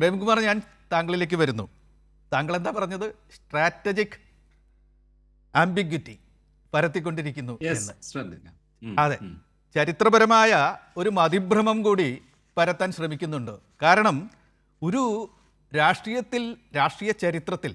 പ്രേംകുമാർ, ഞാൻ താങ്കളിലേക്ക് വരുന്നു. താങ്കൾ എന്താ പറഞ്ഞത്? സ്ട്രാറ്റജിക് ആംബിഗ്വിറ്റി പരത്തിക്കൊണ്ടിരിക്കുന്നു എന്ന്. അതെ, ചരിത്രപരമായ ഒരു മതിഭ്രമം കൂടി പരത്താൻ ശ്രമിക്കുന്നുണ്ട്. കാരണം ഒരു രാഷ്ട്രീയ ചരിത്രത്തിൽ,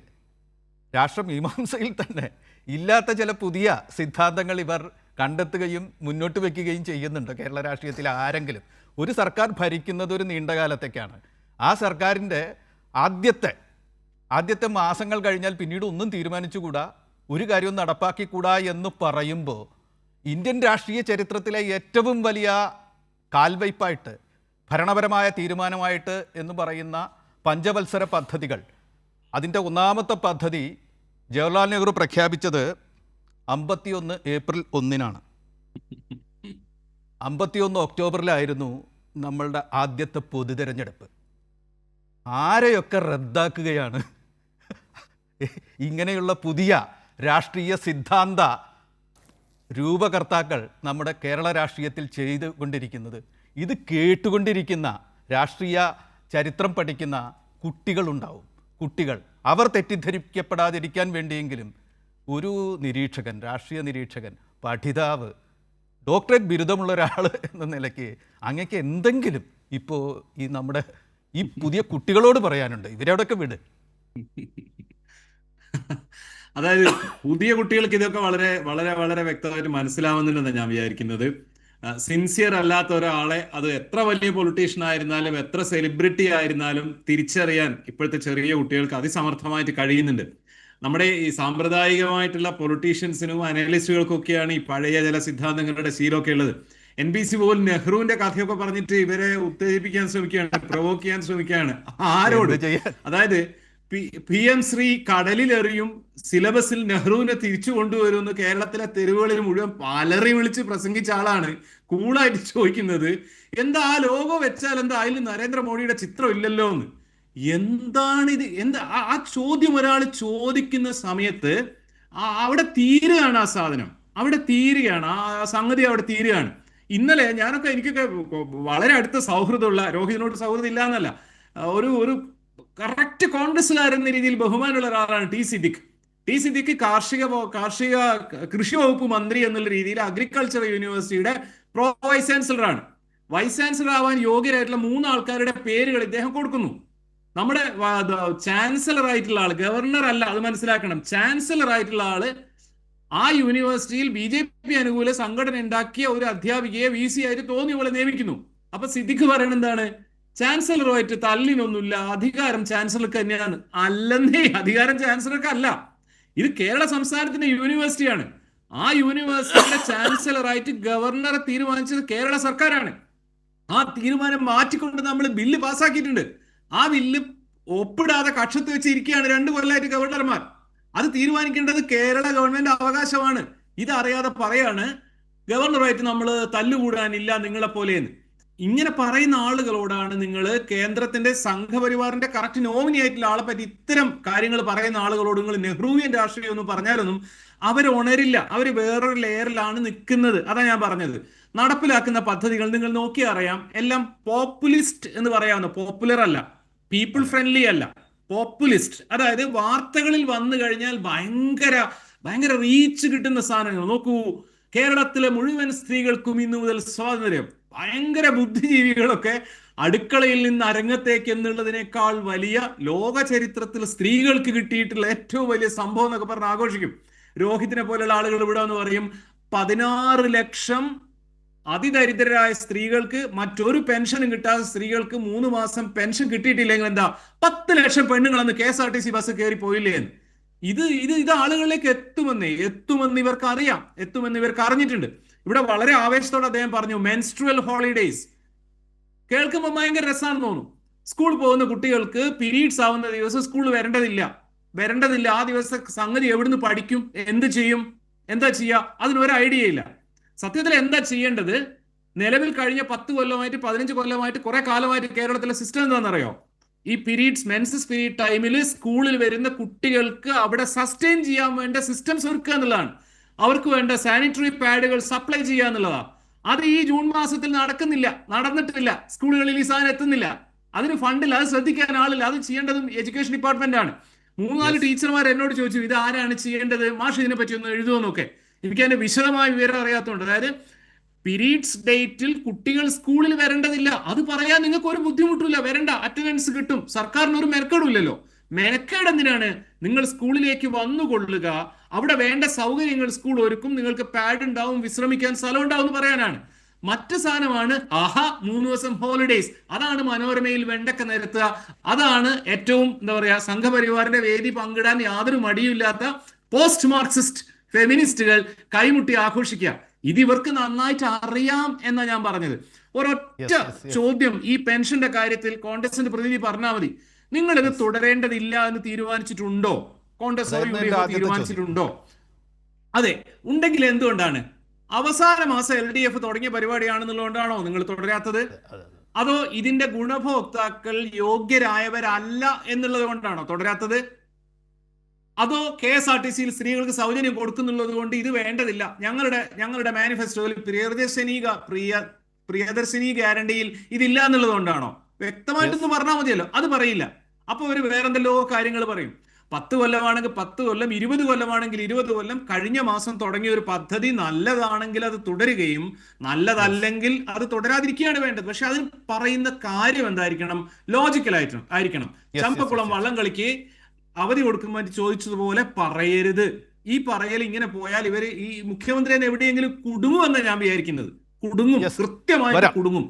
രാഷ്ട്രമീമാംസയിൽ തന്നെ ഇല്ലാത്ത ചില പുതിയ സിദ്ധാന്തങ്ങൾ ഇവർ കണ്ടെത്തുകയും മുന്നോട്ട് വയ്ക്കുകയും ചെയ്യുന്നുണ്ട്. കേരള രാഷ്ട്രീയത്തിൽ ആരെങ്കിലും ഒരു സർക്കാർ ഭരിക്കുന്നത് ഒരു നീണ്ടകാലത്തേക്കാണ്. ആ സർക്കാരിൻ്റെ ആദ്യത്തെ മാസങ്ങൾ കഴിഞ്ഞാൽ പിന്നീട് ഒന്നും തീരുമാനിച്ചുകൂടാ, ഒരു കാര്യവും നടപ്പാക്കിക്കൂടാ എന്ന് പറയുമ്പോൾ ഇന്ത്യൻ രാഷ്ട്രീയ ചരിത്രത്തിലെ ഏറ്റവും വലിയ കാൽവയ്പായിട്ട്, ഭരണപരമായ തീരുമാനമായിട്ട് എന്ന് പറയുന്ന പഞ്ചവത്സര പദ്ധതികൾ, അതിൻ്റെ ഒന്നാമത്തെ പദ്ധതി ജവഹർലാൽ നെഹ്റു പ്രഖ്യാപിച്ചത് 51 ഏപ്രിൽ 1-നാണ്. 51 ഒക്ടോബറിലായിരുന്നു നമ്മളുടെ ആദ്യത്തെ പൊതുതെരഞ്ഞെടുപ്പ്. ആരെയൊക്കെ റദ്ദാക്കുകയാണ് ഇങ്ങനെയുള്ള പുതിയ രാഷ്ട്രീയ സിദ്ധാന്ത രൂപകർത്താക്കൾ നമ്മുടെ കേരള രാഷ്ട്രീയത്തിൽ ചെയ്തുകൊണ്ടിരിക്കുന്നത്. ഇത് കേട്ടുകൊണ്ടിരിക്കുന്ന രാഷ്ട്രീയ ചരിത്രം പഠിക്കുന്ന കുട്ടികളുണ്ടാവും. കുട്ടികൾ അവർ തെറ്റിദ്ധരിക്കപ്പെടാതിരിക്കാൻ വേണ്ടിയെങ്കിലും ഒരു നിരീക്ഷകൻ, രാഷ്ട്രീയ നിരീക്ഷകൻ, പഠിതാവ്, ഡോക്ടറേറ്റ് ബിരുദമുള്ള ഒരാൾ എന്ന നിലയ്ക്ക് അങ്ങക്ക് എന്തെങ്കിലും ഇപ്പോൾ നമ്മുടെ ഈ പുതിയ കുട്ടികളോട് പറയാനുണ്ട്? ഇവരവിടെയൊക്കെ വിട്. അതായത് പുതിയ കുട്ടികൾക്ക് ഇതൊക്കെ വളരെ വളരെ വളരെ വ്യക്തമായിട്ട് മനസ്സിലാവുന്നുണ്ടെന്നാണ് ഞാൻ വിചാരിക്കുന്നത്. സിൻസിയർ അല്ലാത്ത ഒരാളെ, അത് എത്ര വലിയ പൊളിറ്റീഷ്യൻ ആയിരുന്നാലും എത്ര സെലിബ്രിറ്റി ആയിരുന്നാലും തിരിച്ചറിയാൻ ഇപ്പോഴത്തെ ചെറിയ കുട്ടികൾക്ക് അതിസമർത്ഥമായിട്ട് കഴിയുന്നുണ്ട്. നമ്മുടെ ഈ സാമ്പ്രദായികമായിട്ടുള്ള പൊളിറ്റീഷ്യൻസിനും അനലിസ്റ്റുകൾക്കൊക്കെയാണ് ഈ പഴയ ചില സിദ്ധാന്തങ്ങളുടെ ശീലമൊക്കെ ഉള്ളത്. NBC പോലും നെഹ്റുവിന്റെ കഥയൊക്കെ പറഞ്ഞിട്ട് ഇവരെ ഉത്തേജിപ്പിക്കാൻ ശ്രമിക്കുകയാണ്, പ്രൊവോക്ക് ചെയ്യാൻ ശ്രമിക്കുകയാണ്. ആരോട്? അതായത് PM ശ്രീ കടലിലെറിയും, സിലബസിൽ നെഹ്റുവിനെ തിരിച്ചു കൊണ്ടുവരുമെന്ന് കേരളത്തിലെ തെരുവുകളിൽ മുഴുവൻ പലറി വിളിച്ച് പ്രസംഗിച്ച ആളാണ് കൂളായിട്ട് ചോദിക്കുന്നത്, എന്താ ആ ലോഗോ വെച്ചാൽ എന്താ അതിൽ നരേന്ദ്രമോദിയുടെ ചിത്രം ഇല്ലല്ലോ എന്ന്. എന്താണിത്? ആ ചോദ്യം ഒരാൾ ചോദിക്കുന്ന സമയത്ത് അവിടെ തീരുകയാണ് ആ സാധനം, അവിടെ തീരുകയാണ് ആ സംഗതി, അവിടെ തീരുകയാണ്. ഇന്നലെ എനിക്കൊക്കെ വളരെ അടുത്ത സൗഹൃദമുള്ള, രോഹിതിനോട് സൗഹൃദം ഇല്ല എന്നല്ല, ഒരു കറക്റ്റ് കോൺഗ്രസ്സുകാരൻ എന്ന രീതിയിൽ ബഹുമാനമുള്ള ഒരാളാണ് ടി സിദ്ദിഖ്. കാർഷിക കൃഷി വകുപ്പ് മന്ത്രി എന്നുള്ള രീതിയിൽ അഗ്രികൾച്ചർ യൂണിവേഴ്സിറ്റിയുടെ പ്രോ വൈസ് ചാൻസലറാണ്. വൈസ് ചാൻസലർ ആവാൻ യോഗ്യരായിട്ടുള്ള 3 ആൾക്കാരുടെ പേരുകൾ ഇദ്ദേഹം കൊടുക്കുന്നു. നമ്മുടെ ചാൻസലർ ആയിട്ടുള്ള ആള്, ഗവർണർ അല്ല, അത് മനസ്സിലാക്കണം. ചാൻസലർ ആയിട്ടുള്ള ആള് ആ യൂണിവേഴ്സിറ്റിയിൽ BJP അനുകൂല സംഘടന ഉണ്ടാക്കിയ ഒരു അധ്യാപികയെ VC ആയിട്ട് തോന്നിയ പോലെ നിയമിക്കുന്നു. അപ്പൊ സിദ്ദിഖ് പറയുന്നത് എന്താണ്? ചാൻസലറുമായിട്ട് തല്ലിനൊന്നുമില്ല, അധികാരം ചാൻസലർക്ക് തന്നെയാണ്. അല്ലെന്നേ, അധികാരം ചാൻസലർക്ക് അല്ല. ഇത് കേരള സംസ്ഥാനത്തിന്റെ യൂണിവേഴ്സിറ്റിയാണ്. ആ യൂണിവേഴ്സിറ്റിയുടെ ചാൻസലറായിട്ട് ഗവർണറെ തീരുമാനിച്ചത് കേരള സർക്കാരാണ്. ആ തീരുമാനം മാറ്റിക്കൊണ്ട് നമ്മൾ ബില്ല് പാസ്സാക്കിയിട്ടുണ്ട്. ആ ബില്ല് ഒപ്പിടാതെ കക്ഷത്ത് വെച്ചിരിക്കുകയാണ് 2 കൊല്ലമായിട്ട് ഗവർണർമാർ. അത് തീരുമാനിക്കേണ്ടത് കേരള ഗവൺമെന്റ് അവകാശമാണ്. ഇതറിയാതെ പറയാണ് ഗവർണറായിട്ട് നമ്മൾ തല്ലുകൂടാനില്ല നിങ്ങളെ പോലെയെന്ന്. ഇങ്ങനെ പറയുന്ന ആളുകളോടാണ് നിങ്ങൾ കേന്ദ്രത്തിന്റെ സംഘപരിവാറിന്റെ കറക്റ്റ് നോമിനി ആയിട്ടുള്ള ആളെ പറ്റി ഇത്തരം കാര്യങ്ങൾ പറയുന്ന ആളുകളോട് നിങ്ങൾ നെഹ്റുവിയൻ രാഷ്ട്രീയം എന്ന് പറഞ്ഞാലൊന്നും അവർ ഉണരില്ല. അവർ വേറൊരു ലെയറിലാണ് നിൽക്കുന്നത്. അതാ ഞാൻ പറഞ്ഞത്. നടപ്പിലാക്കുന്ന പദ്ധതികൾ നിങ്ങൾ നോക്കിയാൽ അറിയാം, എല്ലാം പോപ്പുലിസ്റ്റ് എന്ന് പറയാവുന്ന, പോപ്പുലർ അല്ല, പീപ്പിൾ ഫ്രണ്ട്ലി അല്ല, പോപ്പുലിസ്റ്റ്. അതായത് വാർത്തകളിൽ വന്നു കഴിഞ്ഞാൽ ഭയങ്കര റീച്ച് കിട്ടുന്ന സാധനങ്ങൾ. നോക്കൂ, കേരളത്തിലെ മുഴുവൻ സ്ത്രീകൾക്കും ഇന്നു മുതൽ സ്വാതന്ത്ര്യം. ഭയങ്കര ബുദ്ധിജീവികളൊക്കെ അടുക്കളയിൽ നിന്ന് അരങ്ങത്തേക്ക് എന്നുള്ളതിനേക്കാൾ വലിയ ലോക ചരിത്രത്തിൽ സ്ത്രീകൾക്ക് കിട്ടിയിട്ടുള്ള ഏറ്റവും വലിയ സംഭവം എന്നൊക്കെ പറഞ്ഞ് ആഘോഷിക്കും. രോഹിതിനെ പോലെയുള്ള ആളുകൾ ഇവിടെ എന്ന് പറയും 16 ലക്ഷം അതിദരിദ്രരായ സ്ത്രീകൾക്ക്, മറ്റൊരു പെൻഷനും കിട്ടാത്ത സ്ത്രീകൾക്ക് 3 മാസം പെൻഷൻ കിട്ടിയിട്ടില്ലെങ്കിൽ എന്താ 10 ലക്ഷം പെണ്ണുങ്ങളെന്ന് KSRTC ബസ് കയറി പോയില്ലേ എന്ന്. ഇത് ആളുകളിലേക്ക് എത്തുമെന്ന് ഇവർക്ക് അറിയാം, എത്തുമെന്ന് ഇവർക്ക് അറിഞ്ഞിട്ടുണ്ട്. ഇവിടെ വളരെ ആവേശത്തോടെ അദ്ദേഹം പറഞ്ഞു മെൻസ്ട്രുവൽ ഹോളിഡേയ്സ്. കേൾക്കുമ്പോൾ ഭയങ്കര രസമാണെന്ന് തോന്നും. സ്കൂൾ പോകുന്ന കുട്ടികൾക്ക് പീരീഡ്സ് ആവുന്ന ദിവസം സ്കൂളിൽ വരേണ്ടതില്ല. ആ ദിവസം സംഗതി എവിടുന്ന് പഠിക്കും, എന്ത് ചെയ്യും, എന്താ ചെയ്യുക, അതിനൊരു ഐഡിയ ഇല്ല. സത്യത്തിൽ എന്താ ചെയ്യേണ്ടത്? നിലവിൽ കഴിഞ്ഞ 10 കൊല്ലമായിട്ട് 15 കൊല്ലമായിട്ട് കുറെ കാലമായിട്ട് കേരളത്തിലെ സിസ്റ്റം എന്താണെന്നറിയോ? ഈ മെൻസസ് പീരീഡ് ടൈമിൽ സ്കൂളിൽ വരുന്ന കുട്ടികൾക്ക് അവിടെ സസ്റ്റെയിൻ ചെയ്യാൻ വേണ്ട സിസ്റ്റംസ് ഒരുക്കുക എന്നുള്ളതാണ്. അവർക്ക് വേണ്ട സാനിറ്ററി പാഡുകൾ സപ്ലൈ ചെയ്യുക എന്നുള്ളതാണ്. അത് ഈ ജൂൺ മാസത്തിൽ നടന്നിട്ടില്ല. സ്കൂളുകളിൽ ഈ സാധനം എത്തുന്നില്ല. അതിന് ഫണ്ടില്ല, അത് ശ്രദ്ധിക്കാൻ ആളില്ല, അത് ചെയ്യേണ്ടതും എഡ്യൂക്കേഷൻ ഡിപ്പാർട്ട്മെന്റ് ആണ്. 3-4 ടീച്ചർമാർ എന്നോട് ചോദിച്ചു ഇത് ആരാണ് ചെയ്യേണ്ടത് മാഷ്, ഇതിനെ പറ്റി ഒന്ന് എഴുതുമെന്നൊക്കെ. എനിക്ക് അതിന്റെ വിശദമായ വിവരം അറിയാത്തതുകൊണ്ട്. അതായത് പീരീഡ്സ് ഡേറ്റിൽ കുട്ടികൾ സ്കൂളിൽ വരേണ്ടതില്ല, അത് പറയാൻ നിങ്ങൾക്ക് ഒരു ബുദ്ധിമുട്ടില്ല, വരണ്ട, അറ്റൻഡൻസ് കിട്ടും, സർക്കാരിന് ഒരു മെനക്കേടുമില്ലല്ലോ. മെനക്കേട് എന്തിനാണ്? നിങ്ങൾ സ്കൂളിലേക്ക് വന്നുകൊള്ളുക, അവിടെ വേണ്ട സൗകര്യങ്ങൾ സ്കൂൾ ഒരുക്കും, നിങ്ങൾക്ക് പാഡ് ഉണ്ടാവും, വിശ്രമിക്കാൻ സ്ഥലം ഉണ്ടാവും എന്ന് പറയാനാണ്. മറ്റു സാധനമാണ് 3 ദിവസം ഹോളിഡേയ്സ്, അതാണ് മനോരമയിൽ വെണ്ടക്ക നിരത്തുക, അതാണ് ഏറ്റവും എന്താ പറയാ സംഘപരിവാറിന്റെ വേദി പങ്കിടാൻ യാതൊരു മടിയില്ലാത്ത പോസ്റ്റ് മാർക്സിസ്റ്റ് ഫെമിനിസ്റ്റുകൾ കൈമുട്ടി ആഘോഷിക്കുക. ഇത് ഇവർക്ക് നന്നായിട്ട് അറിയാം എന്നാ ഞാൻ പറഞ്ഞത്. ഒരൊറ്റ ചോദ്യം ഈ പെൻഷന്റെ കാര്യത്തിൽ കോൺഗ്രസിന്റെ പ്രതിനിധി പറഞ്ഞാൽ മതി. നിങ്ങൾ ഇത് തുടരേണ്ടതില്ല എന്ന് തീരുമാനിച്ചിട്ടുണ്ടോ? കോൺഗ്രസ് തീരുമാനിച്ചിട്ടുണ്ടോ? അതെ, ഉണ്ടെങ്കിൽ എന്തുകൊണ്ടാണ്? അവസാന മാസം LDF തുടങ്ങിയ പരിപാടിയാണെന്നുള്ളതുകൊണ്ടാണോ നിങ്ങൾ തുടരാത്തത്? അതോ ഇതിന്റെ ഗുണഭോക്താക്കൾ യോഗ്യരായവരല്ല എന്നുള്ളത് കൊണ്ടാണോ തുടരാത്തത്? അതോ KSRTCയിൽ സ്ത്രീകൾക്ക് സൗജന്യം കൊടുക്കുന്നുള്ളത് കൊണ്ട് ഇത് വേണ്ടതില്ല, ഞങ്ങളുടെ മാനിഫെസ്റ്റോയിൽ പ്രിയദർശിനി ഗ്യാരണ്ടിയിൽ ഇതില്ല എന്നുള്ളത് കൊണ്ടാണോ? വ്യക്തമായിട്ടൊന്ന് പറഞ്ഞാൽ മതിയല്ലോ. അത് പറയില്ല. അപ്പൊ അവർ വേറെന്തെല്ലോ കാര്യങ്ങൾ പറയും. 10 കൊല്ലമാണെങ്കിൽ 10 കൊല്ലം, 20 കൊല്ലമാണെങ്കിൽ 20 കൊല്ലം. കഴിഞ്ഞ മാസം തുടങ്ങിയ ഒരു പദ്ധതി നല്ലതാണെങ്കിൽ അത് തുടരുകയും നല്ലതല്ലെങ്കിൽ അത് തുടരാതിരിക്കുകയാണ് വേണ്ടത്. പക്ഷെ അതിന് പറയുന്ന കാര്യം എന്തായിരിക്കണം? ലോജിക്കൽ ആയിരിക്കണം. ചമ്പക്കുളം വള്ളംകളിക്ക് അവധി കൊടുക്കുമ്പോൾ ചോദിച്ചതുപോലെ പറയരുത്. ഈ പറയൽ ഇങ്ങനെ പോയാൽ ഇവര് ഈ മുഖ്യമന്ത്രിയെ എവിടെയെങ്കിലും കുടുങ്ങുമെന്ന് ഞാൻ വിചാരിക്കുന്നത്. കുടുങ്ങും, കൃത്യമായിട്ട് കുടുങ്ങും.